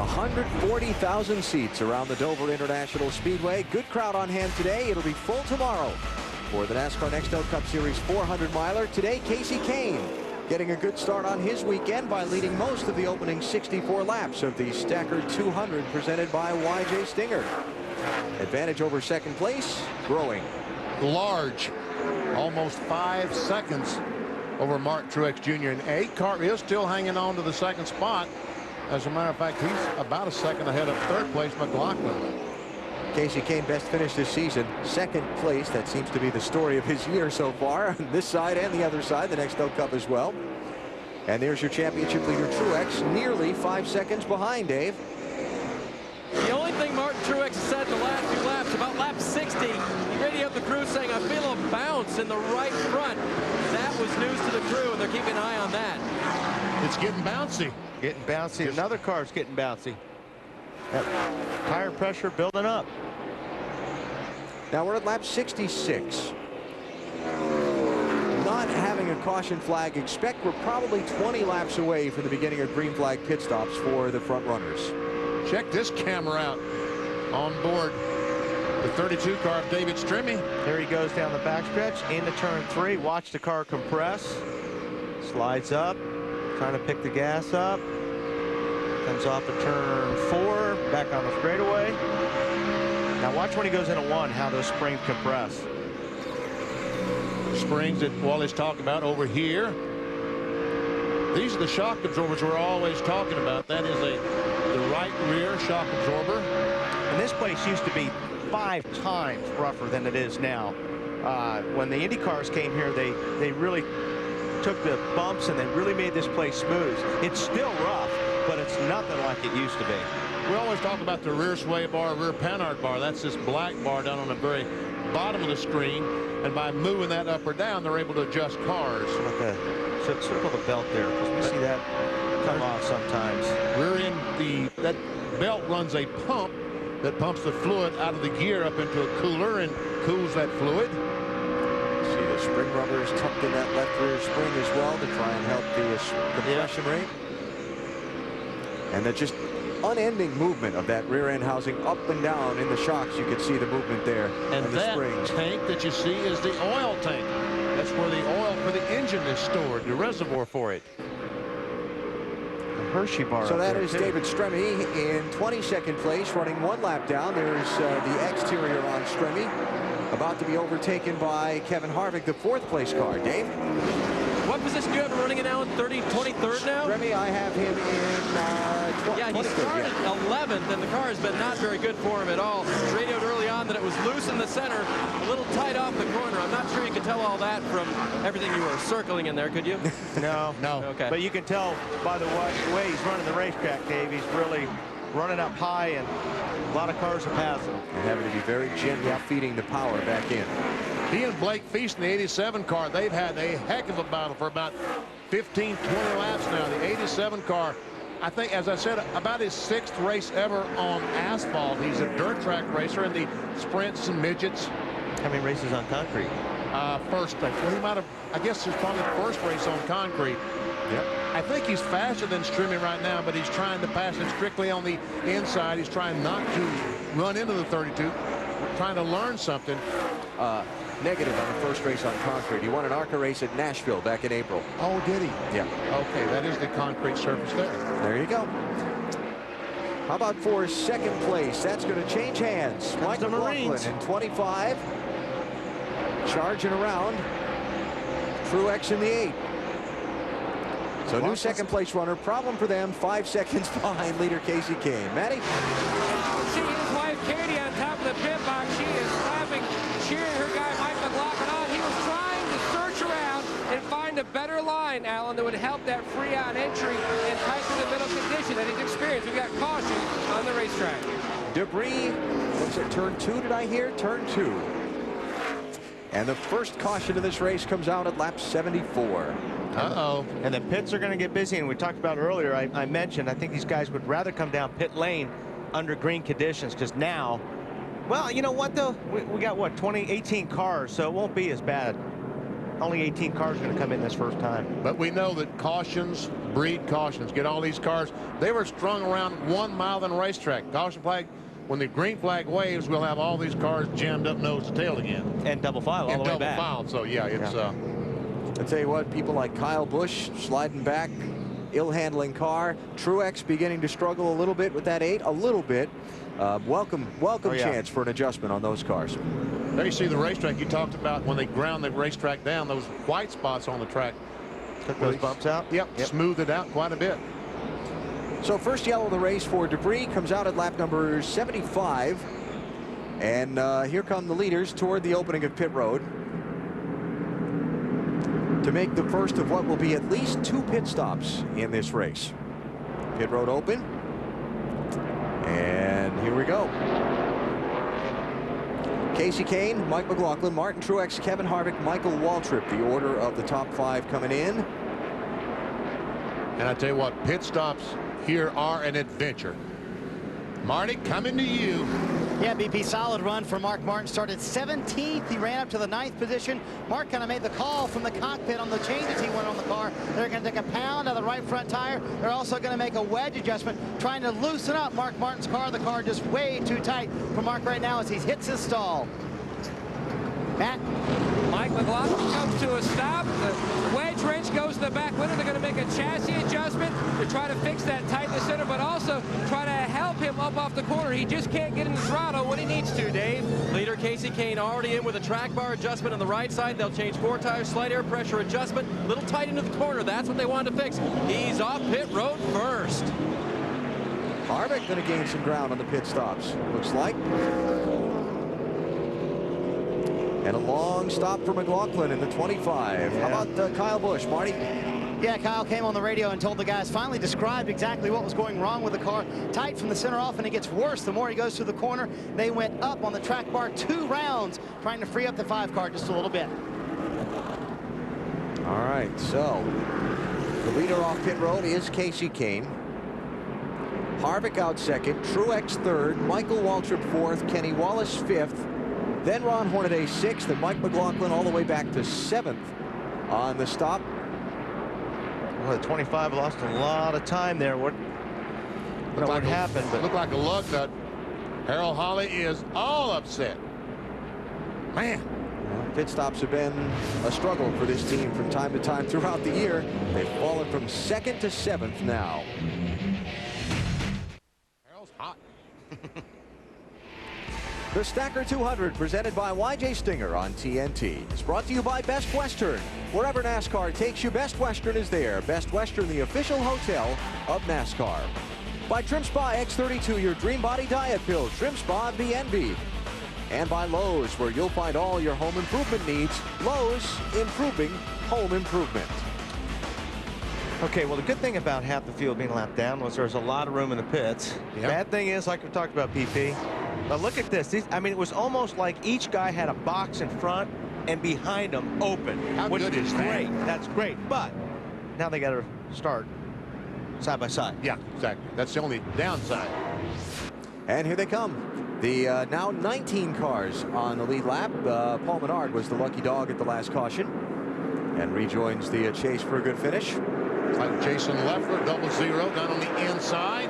140,000 seats around the Dover International Speedway. Good crowd on hand today. It'll be full tomorrow for the NASCAR Next Out Cup Series 400-miler. Today, Kasey Kahne getting a good start on his weekend by leading most of the opening 64 laps of the Stacker 200 presented by Y.J. Stinger. Advantage over second place growing. Large, almost 5 seconds over Mark Truex Jr. And 8 car is still hanging on to the second spot. As a matter of fact, he's about a second ahead of third place McLaughlin. Kasey Kahne best finished this season, second place. That seems to be the story of his year so far on this side and the other side, the Next Out Cup as well. And there's your championship leader Truex, nearly 5 seconds behind, Dave. The only thing Martin Truex said in the last few laps, about lap 60, he radioed the crew saying, I feel a bounce in the right front. That was news to the crew, and they're keeping an eye on that. It's getting bouncy. Getting bouncy. Another car's getting bouncy. That tire pressure building up. Now we're at lap 66. Not having a caution flag. Expect we're probably 20 laps away from the beginning of green flag pit stops for the front runners. Check this camera out on board the 32 car of David Stremme. There he goes down the backstretch into turn 3. Watch the car compress. Slides up, trying to pick the gas up. Comes off of turn 4, back on the straightaway. Now watch when he goes into 1, how those springs compress. Springs that Wally's talking about over here. These are the shock absorbers we're always talking about. That is the right rear shock absorber. And this place used to be 5 times rougher than it is now. When the Indy cars came here, they really took the bumps and they really made this place smooth. It's still rough, but it's nothing like it used to be. We always talk about the rear sway bar, rear panhard bar. That's this black bar down on the very bottom of the screen. And by moving that up or down, they're able to adjust cars. Okay. So circle the belt there, because we see that come off sometimes. Rear end, that belt runs a pump that pumps the fluid out of the gear up into a cooler and cools that fluid. See the spring rubbers tucked in that left rear spring as well to try and help the compression rate. And that just unending movement of that rear end housing up and down in the shocks. You can see the movement there. And the that springs. tank that you see is the oil tank. That's where the oil for the engine is stored, the reservoir for it. The Hershey bar. So that is David Stremme in 22nd place, running 1 lap down. There's the exterior on Stremme, about to be overtaken by Kevin Harvick, the 4th place car. Dave? What position do you have him running it now in 23rd now? Stremme, I have him in Yeah, he started 11th, and the car has been not very good for him at all. Radioed early on that it was loose in the center, a little tight off the corner. I'm not sure you could tell all that from everything you were circling in there, could you? No. Okay. But you can tell by the way he's running the racetrack, Dave. He's really running up high, and a lot of cars are passing him. And having to be very gentle, feeding the power back in. He and Blake Feast in the 87 car, they've had a heck of a battle for about 15, 20 laps now. The 87 car, I think, as I said, about his 6th race ever on asphalt. He's a dirt track racer in the sprints and midgets. How many races on concrete? First, well, he might have, I guess it's probably the first race on concrete. Yep. I think he's faster than Stremme right now, but he's trying to pass it strictly on the inside. He's trying not to run into the 32, trying to learn something. Negative on the first race on concrete. He won an ARCA race at Nashville back in April. Oh, did he? Yeah. Okay, that is the concrete surface there. There you go. How about for 2nd place? That's going to change hands. Mike the McLaughlin Marines. in 25. Charging around. Truex in the 8. So new 2nd place runner. Problem for them. 5 seconds behind leader Kasey Kahne. Matty? She his wife Katie on top of the pit box. She is laughing, cheering her guy Mike McLaughlin on. He was trying to search around and find a better line, Alan, that would help that free-on entry and tight through the middle condition that he's experienced. We've got caution on the racetrack. Debris. What's it? Turn 2, did I hear? Turn 2. And the first caution of this race comes out at lap 74. Uh-oh. And the pits are going to get busy, and we talked about earlier, I mentioned, I think these guys would rather come down pit lane under green conditions, because now, well, you know what, though? We got, what, 18 cars, so it won't be as bad. Only 18 cars are going to come in this first time. But we know that cautions breed cautions, get all these cars. They were strung around 1 mile on the racetrack. Caution flag. When the green flag waves, we'll have all these cars jammed up nose to tail again. And double file all the way back. Double file. So yeah, it's. I tell you what, people like Kyle Busch sliding back, ill-handling car. Truex beginning to struggle a little bit with that 8, a little bit. Welcome chance for an adjustment on those cars. There you see the racetrack you talked about when they ground the racetrack down. Those white spots on the track. Took those bumps out? Yep, smoothed it out quite a bit. So first yellow of the race for Debris comes out at lap number 75. And here come the leaders toward the opening of pit road to make the first of what will be at least 2 pit stops in this race. Pit road open. And here we go. Kasey Kahne, Mike McLaughlin, Martin Truex, Kevin Harvick, Michael Waltrip, the order of the top 5 coming in. And I tell you what, pit stops here are an adventure. Marty, coming to you. Yeah, BP, solid run for Mark Martin. Started 17th. He ran up to the 9th position. Mark kind of made the call from the cockpit on the changes he went on the car. They're going to take a pound out of the right front tire. They're also going to make a wedge adjustment, trying to loosen up Mark Martin's car. The car just way too tight for Mark right now as he hits his stall. Matt? Mike McLaughlin comes to a stop. The wedge wrench goes to the back window. They're going to make a chassis adjustment to try to fix that tightness center, but also try to help him up off the corner. He just can't get in the throttle when he needs to, Dave. Leader Kasey Kahne already in with a track bar adjustment on the right side. They'll change 4 tires, slight air pressure adjustment, a little tight into the corner. That's what they wanted to fix. He's off pit road first. Harvick going to gain some ground on the pit stops, looks like. And a long stop for McLaughlin in the 25. Yeah. How about Kyle Busch, Marty? Yeah, Kyle came on the radio and told the guys, finally described exactly what was going wrong with the car. Tight from the center off, and it gets worse the more he goes through the corner. They went up on the track bar 2 rounds, trying to free up the 5 car just a little bit. All right, so the leader off pit road is Kasey Kahne. Harvick out second, Truex third, Michael Waltrip fourth, Kenny Wallace fifth, then Ron Hornaday 6th, and Mike McLaughlin all the way back to 7th on the stop. Well, the 25 lost a lot of time there. What happened? But Looked like a lug nut. Harold Holly is all upset. Man. Pit stops have been a struggle for this team from time to time throughout the year. They've fallen from 2nd to 7th now. Harold's hot. The Stacker 200, presented by YJ Stinger on TNT. It's brought to you by Best Western. Wherever NASCAR takes you, Best Western is there. Best Western, the official hotel of NASCAR. By Trim Spa X32, your dream body diet pill. Trim Spa BNB. And by Lowe's, where you'll find all your home improvement needs. Lowe's, improving home improvement. okay, well, the good thing about half the field being lapped down was there's a lot of room in the pits. Yep. Bad thing is, like we talked about, PP. But look at this. I mean, it was almost like each guy had a box in front and behind them open. How which good is that? great. That's great. But now they got to start side by side. Yeah, exactly. That's the only downside. And here they come. The now 19 cars on the lead lap. Paul Menard was the lucky dog at the last caution and rejoins the chase for a good finish. Like Jason Leffler, 0-0 down on the inside.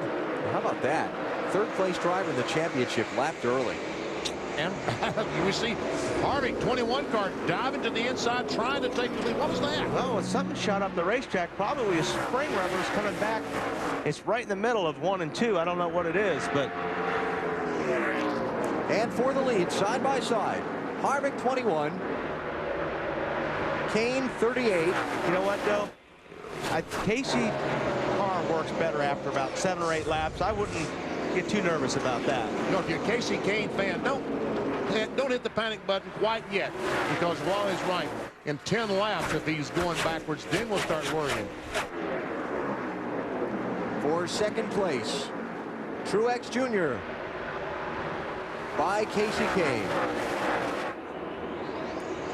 How about that? Third place driver in the championship lapped early. And we see Harvick, 21 car, diving to the inside, trying to take the lead. What was that? Oh, something shot up the racetrack. Probably a spring rubber is coming back. It's right in the middle of 1 and 2. I don't know what it is, but. And for the lead, side by side, Harvick 21, Kahne 38. You know what, though? Kasey car works better after about 7 or 8 laps. I wouldn't get too nervous about that. You know, if you're a Kasey Kahne fan, don't hit the panic button quite yet, because Wally's right. In 10 laps, if he's going backwards, then we'll start worrying. For second place, Truex Jr. by Kasey Kahne.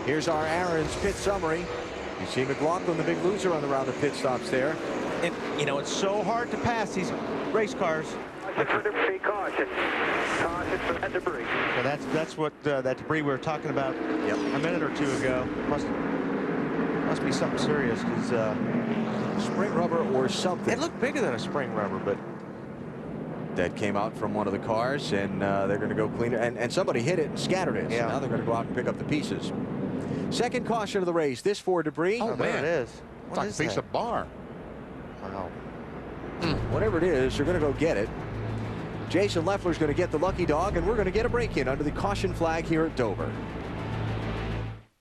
Here's our Aaron's pit summary. You see McLaughlin, the big loser on the round of pit stops there. And, you know, it's so hard to pass these race cars. For debris, caution. Caution for that debris. So that's what that debris we were talking about a minute or two ago. Must be something serious, because spring rubber or something. It looked bigger than a spring rubber, but That came out from one of the cars, and they're going to go clean it. And somebody hit it and scattered it. Yeah. So now they're going to go out and pick up the pieces. Second caution of the race. This for debris. Oh, there man. it is. It's What like is a piece that? of bar. Wow. Whatever it is, you're going to go get it. Jason Leffler's going to get the lucky dog, and we're going to get a break-in under the caution flag here at Dover.